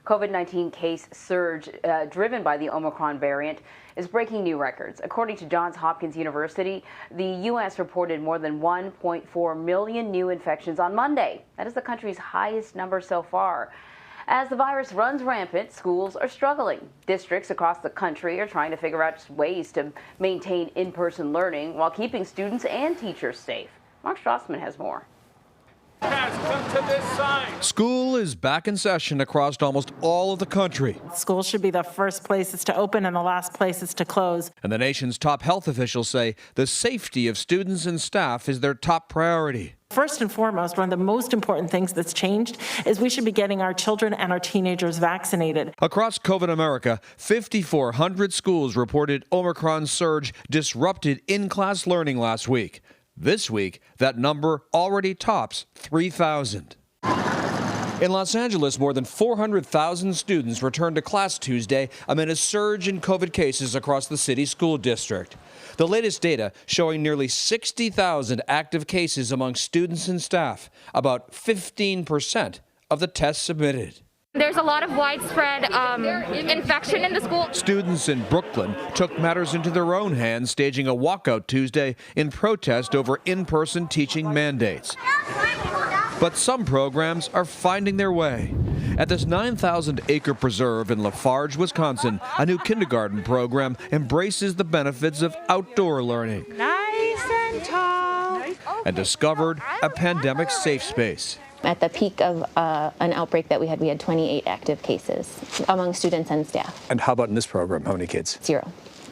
COVID-19 case surge driven by the Omicron variant is breaking new records. According to Johns Hopkins University, the U.S. reported more than 1.4 million new infections on Monday. That is the country's highest number so far. As the virus runs rampant, schools are struggling. Districts across the country are trying to figure out ways to maintain in-person learning while keeping students and teachers safe. Mark Srassmann has more. Come to this side. School is back in session across almost all of the country. Schools should be the first places to open and the last places to close. And the nation's top health officials say the safety of students and staff is their top priority. First and foremost, one of the most important things that's changed is we should be getting our children and our teenagers vaccinated. Across COVID America, 5,400 schools reported Omicron surge disrupted in-class learning last week. This week, that number already tops 3,000. In Los Angeles, more than 400,000 students returned to class Tuesday amid a surge in COVID cases across the city school district. The latest data showing nearly 60,000 active cases among students and staff, about 15% of the tests submitted. There's a lot of widespread infection in the school. Students in Brooklyn took matters into their own hands, staging a walkout Tuesday in protest over in-person teaching mandates. But some programs are finding their way. At this 9,000-acre preserve in Lafarge, Wisconsin, a new kindergarten program embraces the benefits of outdoor learning. Nice and tall. And discovered a pandemic safe space. At the peak of an outbreak that we had 28 active cases among students and staff. And how about in this program? How many kids? 0.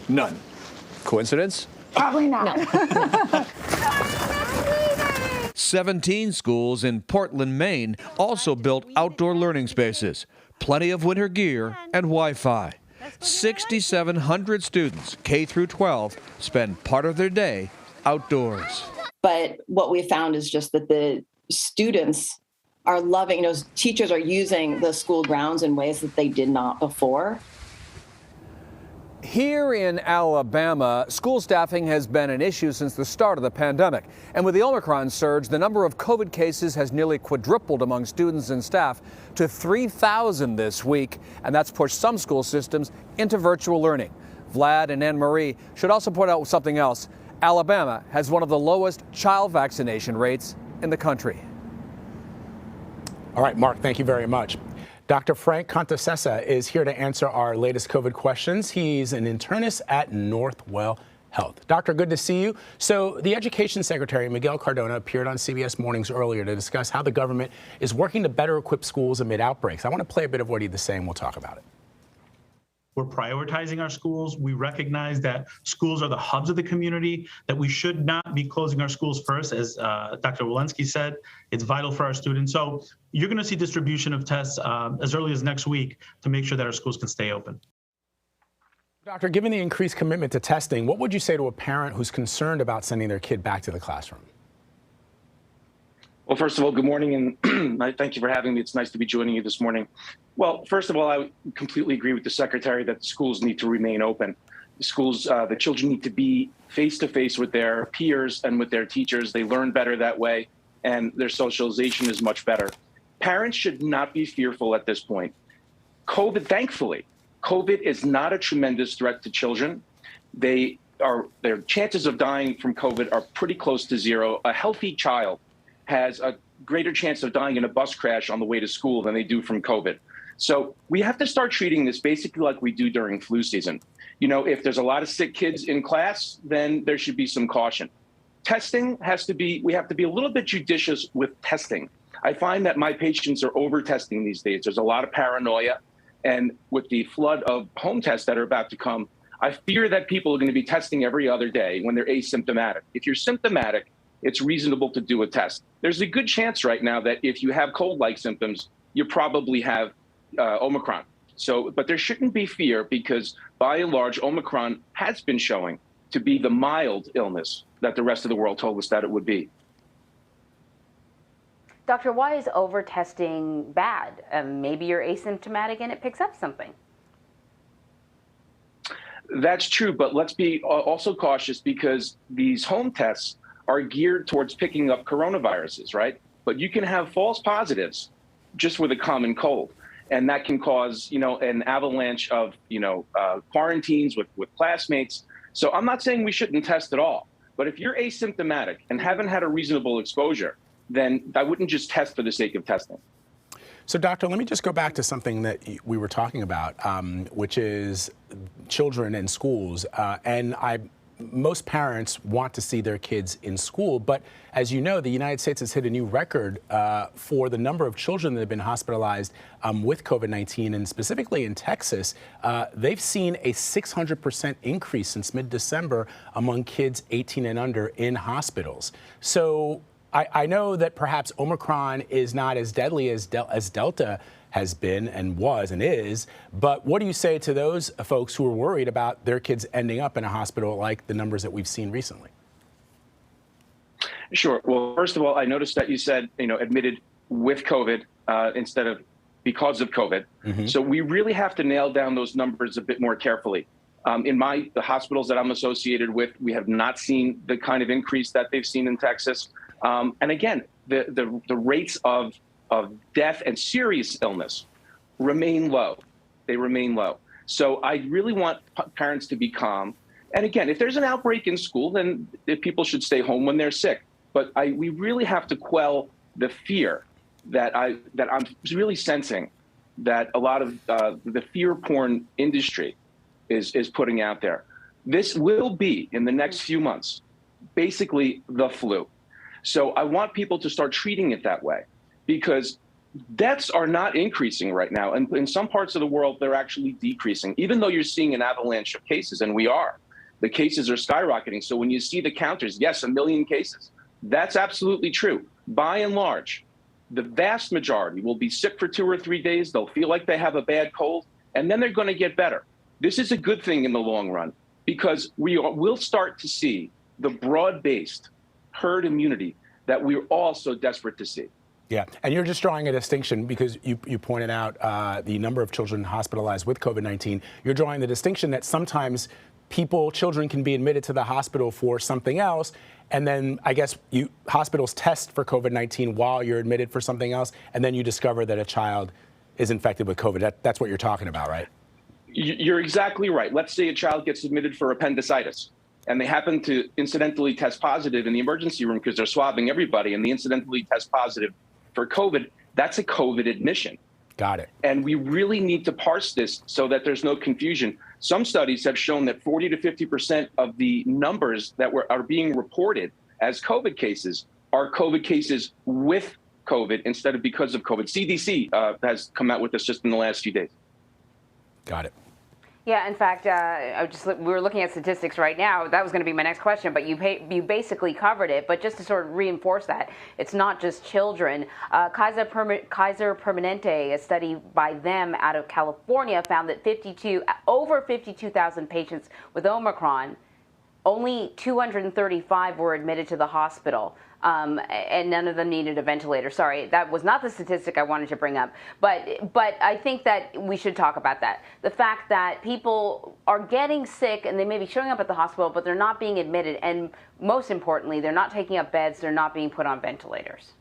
None. Coincidence? Probably not. No. 17 schools in Portland, Maine also built outdoor learning spaces, plenty of winter gear and Wi-Fi. 6,700 students, K through 12, spend part of their day outdoors. But what we found is just that the students are loving, teachers are using the school grounds in ways that they did not before. Here in Alabama, school staffing has been an issue since the start of the pandemic. And with the Omicron surge, the number of COVID cases has nearly quadrupled among students and staff to 3,000 this week. And that's pushed some school systems into virtual learning. Vlad and Anne Marie should also point out something else. Alabama has one of the lowest child vaccination rates in the country. All right, Mark, thank you very much. Dr. Frank Contacessa is here to answer our latest COVID questions. He's an internist at Northwell Health. Doctor, good to see you. So the Education Secretary, Miguel Cardona, appeared on CBS Mornings earlier to discuss how the government is working to better equip schools amid outbreaks. I want to play a bit of what he was saying. We'll talk about it. We're prioritizing our schools. We recognize that schools are the hubs of the community, that we should not be closing our schools first. As Dr. Walensky said, it's vital for our students. So you're going to see distribution of tests as early as next week to make sure that our schools can stay open. Doctor, given the increased commitment to testing, what would you say to a parent who's concerned about sending their kid back to the classroom? Well, first of all, good morning, and thank you for having me. It's nice to be joining you this morning. Well, first of all, I completely agree with the Secretary that the schools need to remain open. The schools, the children need to be face-to-face with their peers and with their teachers. They learn better that way, and their socialization is much better. Parents should not be fearful at this point. Thankfully, COVID is not a tremendous threat to children. Their chances of dying from COVID are pretty close to zero. A healthy child has a greater chance of dying in a bus crash on the way to school than they do from COVID. So we have to start treating this basically like we do during flu season. If there's a lot of sick kids in class, then there should be some caution. Testing we have to be a little bit judicious with testing. I find that my patients are over-testing these days. There's a lot of paranoia. And with the flood of home tests that are about to come, I fear that people are going to be testing every other day when they're asymptomatic. If you're symptomatic, it's reasonable to do a test. There's a good chance right now that if you have cold-like symptoms, you probably have Omicron. But there shouldn't be fear because by and large, Omicron has been showing to be the mild illness that the rest of the world told us that it would be. Doctor, why is over-testing bad? Maybe you're asymptomatic and it picks up something. That's true, but let's be also cautious because these home tests are geared towards picking up coronaviruses, right? But you can have false positives just with a common cold. And that can cause, an avalanche of, quarantines with classmates. So I'm not saying we shouldn't test at all. But if you're asymptomatic and haven't had a reasonable exposure, then I wouldn't just test for the sake of testing. So, doctor, let me just go back to something that we were talking about, which is children in schools. Most parents want to see their kids in school, but as you know, the United States has hit a new record for the number of children that have been hospitalized with COVID-19, and specifically in Texas, they've seen a 600% increase since mid-December among kids 18 and under in hospitals. So I know that perhaps Omicron is not as deadly as Delta has been and was and is, but what do you say to those folks who are worried about their kids ending up in a hospital like the numbers that we've seen recently? Sure. Well, first of all, I noticed that you said, admitted with COVID instead of because of COVID. Mm-hmm. So we really have to nail down those numbers a bit more carefully. In the hospitals that I'm associated with, we have not seen the kind of increase that they've seen in Texas. And again, the rates of death and serious illness remain low. They remain low. So I really want parents to be calm. And again, if there's an outbreak in school, then people should stay home when they're sick. But we really have to quell the fear that I'm really sensing that a lot of the fear porn industry is putting out there. This will be, in the next few months, basically the flu. So I want people to start treating it that way, because deaths are not increasing right now. And in some parts of the world, they're actually decreasing, even though you're seeing an avalanche of cases, and we are. The cases are skyrocketing. So when you see the counters, yes, 1 million cases, that's absolutely true. By and large, the vast majority will be sick for 2 or 3 days. They'll feel like they have a bad cold, and then they're going to get better. This is a good thing in the long run, because we'll start to see the broad-based herd immunity that we're all so desperate to see. Yeah, and you're just drawing a distinction because you pointed out the number of children hospitalized with COVID-19. You're drawing the distinction that sometimes children can be admitted to the hospital for something else, and then I guess hospitals test for COVID-19 while you're admitted for something else, and then you discover that a child is infected with COVID. That's what you're talking about, right? You're exactly right. Let's say a child gets admitted for appendicitis, and they happen to incidentally test positive in the emergency room because they're swabbing everybody, and they incidentally test positive for COVID. That's a COVID admission. Got it. And we really need to parse this so that there's no confusion. Some studies have shown that 40 to 50% of the numbers that are being reported as COVID cases are COVID cases with COVID instead of because of COVID. CDC has come out with this just in the last few days. Got it. Yeah, in fact, we were looking at statistics right now. That was going to be my next question, but you basically covered it. But just to sort of reinforce that, it's not just children. Kaiser Permanente, a study by them out of California, found that over 52,000 patients with Omicron, only 235 were admitted to the hospital, and none of them needed a ventilator. Sorry, that was not the statistic I wanted to bring up. But I think that we should talk about that. The fact that people are getting sick and they may be showing up at the hospital, but they're not being admitted. And most importantly, they're not taking up beds. They're not being put on ventilators.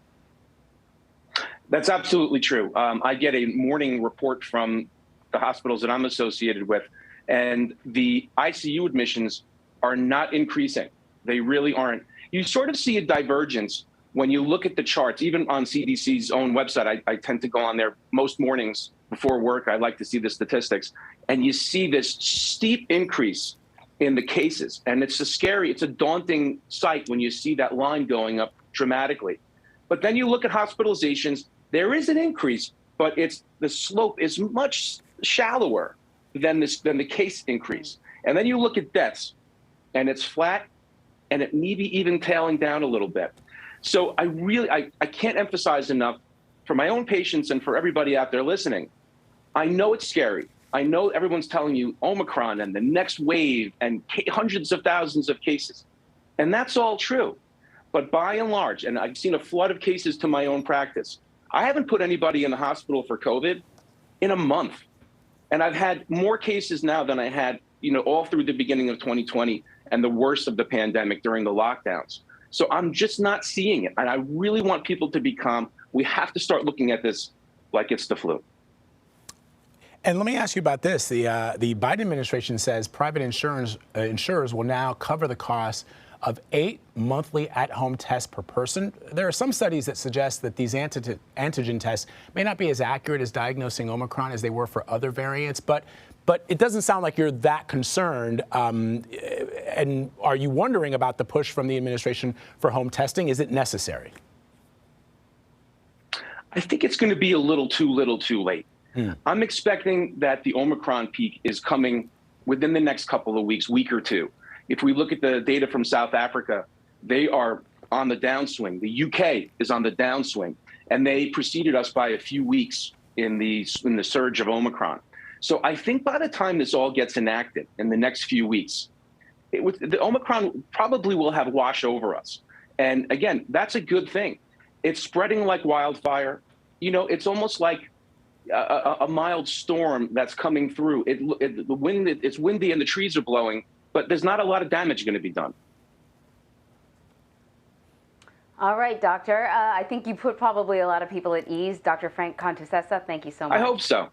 That's absolutely true. I get a morning report from the hospitals that I'm associated with, and the ICU admissions are not increasing. They really aren't. You sort of see a divergence when you look at the charts, even on CDC's own website. I tend to go on there most mornings before work. I like to see the statistics. And you see this steep increase in the cases. And it's a daunting sight when you see that line going up dramatically. But then you look at hospitalizations, there is an increase, but the slope is much shallower than the case increase. And then you look at deaths, and it's flat, and it may be even tailing down a little bit. So I can't emphasize enough for my own patients and for everybody out there listening. I know it's scary. I know everyone's telling you Omicron and the next wave and hundreds of thousands of cases. And that's all true. But by and large, and I've seen a flood of cases to my own practice, I haven't put anybody in the hospital for COVID in a month. And I've had more cases now than I had, all through the beginning of 2020 and the worst of the pandemic during the lockdowns. So I'm just not seeing it. And I really want people to be calm. We have to start looking at this like it's the flu. And let me ask you about this. The Biden administration says private insurers will now cover the cost of 8 monthly at-home tests per person. There are some studies that suggest that these antigen tests may not be as accurate as diagnosing Omicron as they were for other variants, but it doesn't sound like you're that concerned. And are you wondering about the push from the administration for home testing? Is it necessary? I think it's going to be a little too late. I'm expecting that the Omicron peak is coming within the next couple of weeks, week or two. If we look at the data from South Africa, they are on the downswing. The UK is on the downswing, and they preceded us by a few weeks in the surge of Omicron. So I think by the time this all gets enacted in the next few weeks, the Omicron probably will have wash over us. And again, that's a good thing. It's spreading like wildfire. You know, it's almost like a mild storm that's coming through. It's windy and the trees are blowing, but there's not a lot of damage going to be done. All right, Doctor. I think you put probably a lot of people at ease. Dr. Frank Contacessa, thank you so much. I hope so.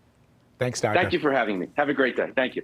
Thanks, Doctor. Thank you for having me. Have a great day. Thank you.